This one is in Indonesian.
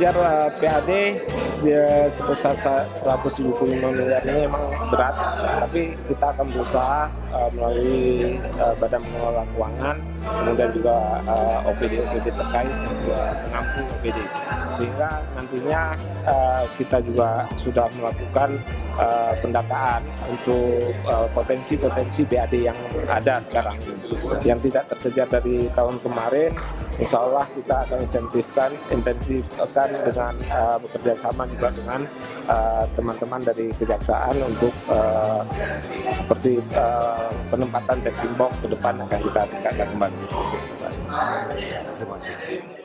mengejar PAD dia sebesar 175 miliar ini memang berat, tapi kita akan berusaha melalui Badan Pengelola Keuangan, kemudian juga OPD terkait yang juga menampung OPD, sehingga nantinya kita juga sudah melakukan pendataan untuk potensi-potensi BAD yang ada sekarang yang tidak terkejar dari tahun kemarin. Insya Allah kita akan intensifkan dengan bekerja sama juga dengan teman-teman dari Kejaksaan untuk seperti penempatan tapping box ke depan akan kita tingkatkan kembali. Terima kasih.